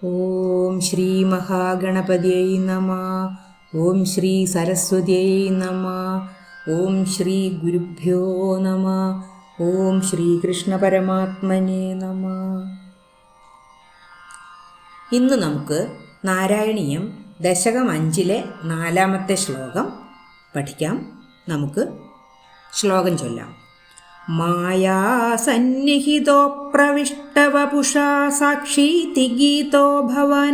ഓം ശ്രീ മഹാഗണപതിയൈ നമഃ. ഓം ശ്രീ സരസ്വതിയൈ നമഃ. ഓം ശ്രീ ഗുരുഭ്യോ നമഃ. ഓം ശ്രീ കൃഷ്ണ പരമാത്മനേ നമഃ. ഇന്ന് നമുക്ക് നാരായണീയം ദശകം 5-ലെ 4-ാമത്തെ ശ്ലോകം പഠിക്കാം. നമുക്ക് ശ്ലോകം ചൊല്ലാം. മായാസന്നിഹിതോ പ്രവിഷ്ടവപുഷാ സാക്ഷീതി ഗീതോ ഭവാൻ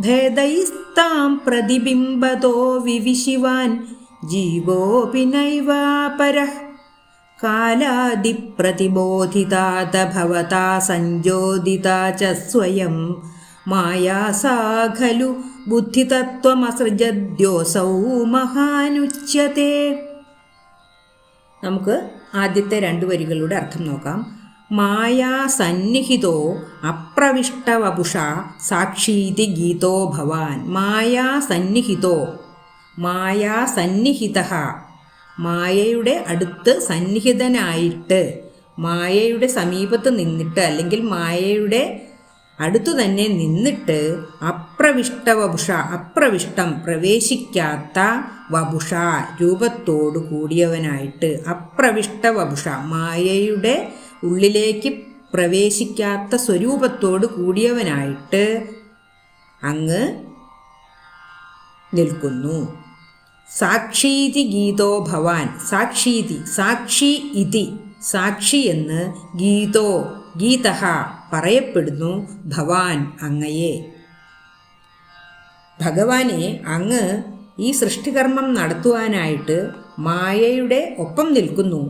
ഭേദൈസ്താം പ്രതിബിംബതോ വിവിശിവാൻ ജീവോപി നൈവാപരഃ കാലാദിപ്രതിബോധിതാത ഭവതാ സഞ്ജോദിതാ ച സ്വയം മായാ സാ ഖലു ബുദ്ധിതത്വമസൃജദ്യോസൗ മഹാനുച്യത്തെ. നമുക്ക് ആദ്യത്തെ 2 വരികളുടെ അർത്ഥം നോക്കാം. മായാ സന്നിഹിതോ അപ്രവിഷ്ടവപുഷ സാക്ഷീതി ഗീതോ ഭവാൻ. മായാ സന്നിഹിതോ, മായാ സന്നിഹിതഃ, മായയുടെ അടുത്ത് സന്നിഹിതനായിട്ട്, മായയുടെ സമീപത്ത് നിന്നിട്ട് അല്ലെങ്കിൽ മായയുടെ അടുത്തു തന്നെ നിന്നിട്ട് അപ്രവിഷ്ടവപുഷ, അപ്രവിഷ്ടം പ്രവേശിക്കാത്ത, വപുഷ രൂപത്തോടു കൂടിയവനായിട്ട്, അപ്രവിഷ്ടവപുഷ മായയുടെ ഉള്ളിലേക്ക് പ്രവേശിക്കാത്ത സ്വരൂപത്തോട് കൂടിയവനായിട്ട് അങ്ങ് നിൽക്കുന്നു. സാക്ഷീതി ഗീതോ ഭവാൻ. സാക്ഷീതി, സാക്ഷി ഇതി, സാക്ഷി എന്ന്, ഗീതോ ഗീതഃ പറയപ്പെടുന്നു, ഭവാൻ അങ്ങയെ. ഭഗവാനെ, അങ്ങ് ഈ സൃഷ്ടികർമ്മം നടത്തുവാനായിട്ട് മായയുടെ ഒപ്പം നിൽക്കുന്നു.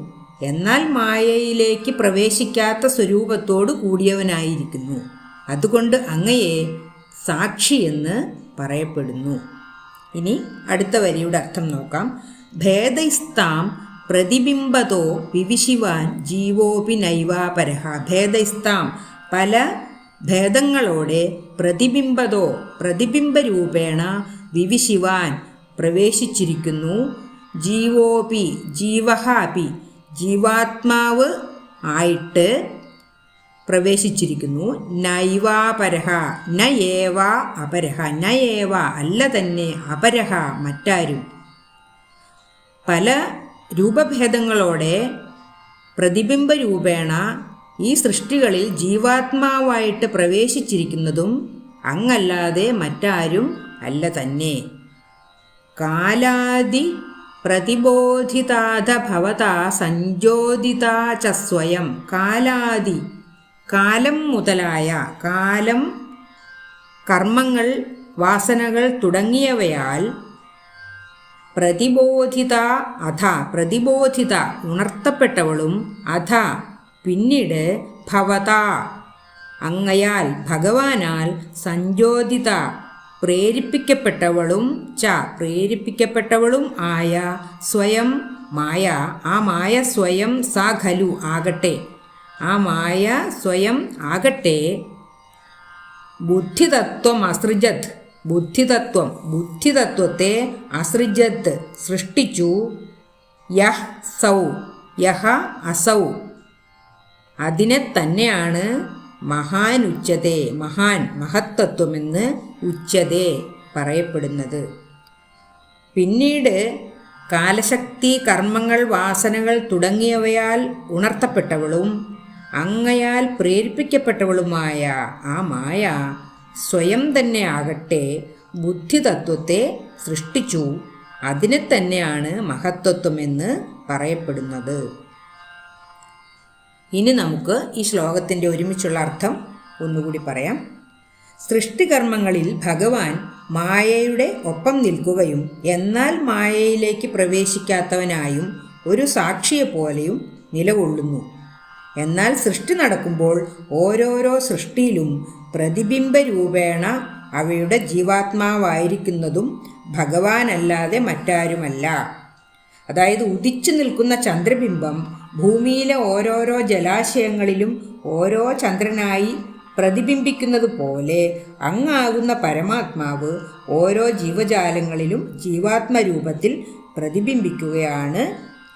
എന്നാൽ മായയിലേക്ക് പ്രവേശിക്കാത്ത സ്വരൂപത്തോട് കൂടിയവനായിരിക്കുന്നു. അതുകൊണ്ട് അങ്ങയെ സാക്ഷി എന്ന് പറയപ്പെടുന്നു. ഇനി അടുത്ത വരിയുടെ അർത്ഥം നോക്കാം. ഭേദൈസ്താം പ്രതിബിംബതോ വിവിശിവാൻ ജീവോപി നൈവാപരഃ. ഭേദൈസ്താം പല ഭേദങ്ങളോടെ, പ്രതിബിംബതോ പ്രതിബിംബരൂപേണ, വിവിശിവാൻ പ്രവേശിച്ചിരിക്കുന്നു, ജീവോപി ജീവഃ അപി ജീവാത്മാവ് ആയിട്ട് പ്രവേശിച്ചിരിക്കുന്നു, നൈവാപരഃ നയേവ അപരഃ നയേവ അല്ല തന്നെ, അപരഃ മറ്റാരും. പല രൂപഭേദങ്ങളോടെ പ്രതിബിംബരൂപേണ ഈ സൃഷ്ടികളിൽ ജീവാത്മാവായിട്ട് പ്രവേശിച്ചിരിക്കുന്നതും അങ്ങല്ലാതെ മറ്റാരും അല്ല തന്നെ. കാലാദി പ്രതിബോധിതാത ഭവതാ സഞ്ജോദിതാ ച സ്വയം. കാലാദി, കാലം മുതലായ, കാലം, കർമ്മങ്ങൾ, വാസനകൾ തുടങ്ങിയവയാൽ, പ്രതിബോധിത അധ പ്രതിബോധിത ഉണർത്തപ്പെട്ടവളും, അധ പിന്നീട്, ഭവതാ അങ്ങയാൽ ഭഗവാനാൽ, സഞ്ജോദിത പ്രേരിപ്പിക്കപ്പെട്ടവളും, ച പ്രേരിപ്പിക്കപ്പെട്ടവളും ആയ, സ്വയം മായ ആ മായ സ്വയം, സാ ഖലു ആകട്ടെ ആ മായ സ്വയം ആകട്ടെ, ബുദ്ധിതത്വം അസൃജത് ബുദ്ധിതത്വം ബുദ്ധിതത്വത്തെ, അസൃജത് സൃഷ്ടിച്ചു, യഹ് സൗ യഹ അസൗ അതിനെ തന്നെയാണ്, മഹാനുച്യത്തെ മഹാൻ മഹത്തത്വമെന്ന്, ഉച്യത്തെ പറയപ്പെടുന്നത്. പിന്നീട് കാലശക്തി, കർമ്മങ്ങൾ, വാസനകൾ തുടങ്ങിയവയാൽ ഉണർത്തപ്പെട്ടവളും അങ്ങയാൽ പ്രേരിപ്പിക്കപ്പെട്ടവളുമായ ആ മായ സ്വയം തന്നെ ആകട്ടെ, ബുദ്ധിതത്വത്തെ സൃഷ്ടിച്ചു, അതിനെ തന്നെയാണ് മഹത്തത്വമെന്ന് പറയപ്പെടുന്നത്. ഇനി നമുക്ക് ഈ ശ്ലോകത്തിൻ്റെ ഒരുമിച്ചുള്ള അർത്ഥം ഒന്നുകൂടി പറയാം. സൃഷ്ടികർമ്മങ്ങളിൽ ഭഗവാൻ മായയുടെ ഒപ്പം നിൽക്കുകയും എന്നാൽ മായയിലേക്ക് പ്രവേശിക്കാത്തവനായും ഒരു സാക്ഷിയെപ്പോലെയും നിലകൊള്ളുന്നു. എന്നാൽ സൃഷ്ടി നടക്കുമ്പോൾ ഓരോരോ സൃഷ്ടിയിലും പ്രതിബിംബരൂപേണ അവയുടെ ജീവാത്മാവായിരിക്കുന്നതും ഭഗവാനല്ലാതെ മറ്റാരുമല്ല. അതായത് ഉദിച്ചു നിൽക്കുന്ന ചന്ദ്രബിംബം ഭൂമിയിലെ ഓരോരോ ജലാശയങ്ങളിലും ഓരോ ചന്ദ്രനായി പ്രതിബിംബിക്കുന്നത് പോലെ അങ്ങാകുന്ന പരമാത്മാവ് ഓരോ ജീവജാലങ്ങളിലും ജീവാത്മരൂപത്തിൽ പ്രതിബിംബിക്കുകയാണ്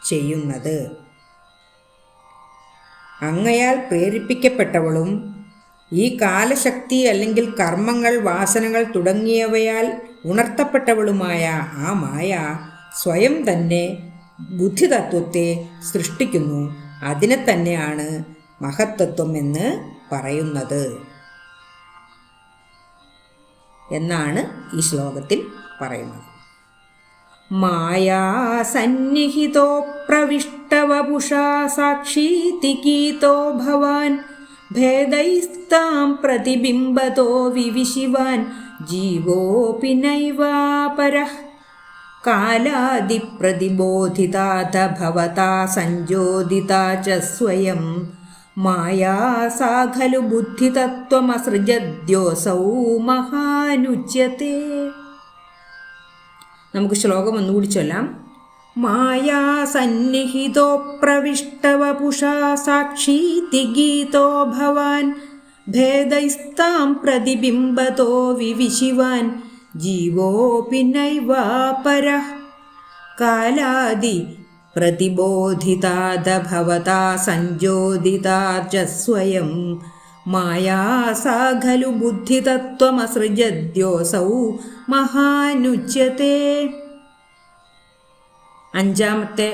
ചെയ്യുന്നത്. അങ്ങയാൽ പ്രേരിപ്പിക്കപ്പെട്ടവളും ഈ കാലശക്തി അല്ലെങ്കിൽ കർമ്മങ്ങൾ, വാസനകൾ തുടങ്ങിയവയാൽ ഉണർത്തപ്പെട്ടവളുമായ ആ മായ സ്വയം തന്നെ ബുദ്ധിതത്വത്തെ സൃഷ്ടിക്കുന്നു. അതിനെ തന്നെയാണ് മഹത്തത്വം എന്ന് പറയുന്നത് എന്നാണ് ഈ ശ്ലോകത്തിൽ പറയുന്നത്. മായാ സന്നിഹിതോ പ്രവിഷ്ടവപുഷാ സാക്ഷീതി ഗീതോ ഭവാൻ ഭേദൈസ്താം പ്രതിബിംബതോ വിവിശിവാൻ ജീവോപി നൈവാപരഃ കാലാദിപ്രതിബോധിതാത ഭവതാ സഞ്ജോദിതാ ച സ്വയം മായാ സാ ഖലു ബുദ്ധിതത്വമസൃജദ്യോസൗ മഹാനുച്യത്തെ. നമുക്ക് ശ്ലോകം ഒന്നുകൂടി ചൊല്ലാം. മായാ സന്നിഹിതോ പ്രവിഷ്ടവപുഷാ സാക്ഷീതി ഗീതോ ഭവാൻ ഭേദൈസ്താം പ്രതിബിംബതോ വിവിശിവാൻ ജീവോപി നൈവാപരഃ കാലാദി പ്രതിബോധിതാദ ഭവതാ സഞ്ജോദിതാ ച സ്വയം മായാ സാ ഖലു ബുദ്ധിതത്വമസൃജദ്യോസൗ മഹാനുച്യത്തെ. അഞ്ചാമത്തെ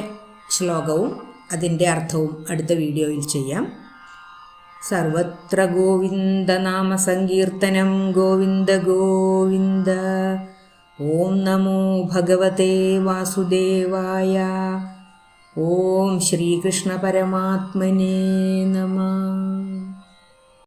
ശ്ലോകവും അതിൻ്റെ അർത്ഥവും അടുത്ത വീഡിയോയിൽ ചെയ്യാം. സർവത്ര ഗോവിന്ദനാമ സങ്കീർത്തനം ഗോവിന്ദ ഗോവിന്ദ. ഓം നമോ ഭഗവതേ വാസുദേവായ. ഓം ശ്രീകൃഷ്ണ പരമാത്മനേ നമഃ.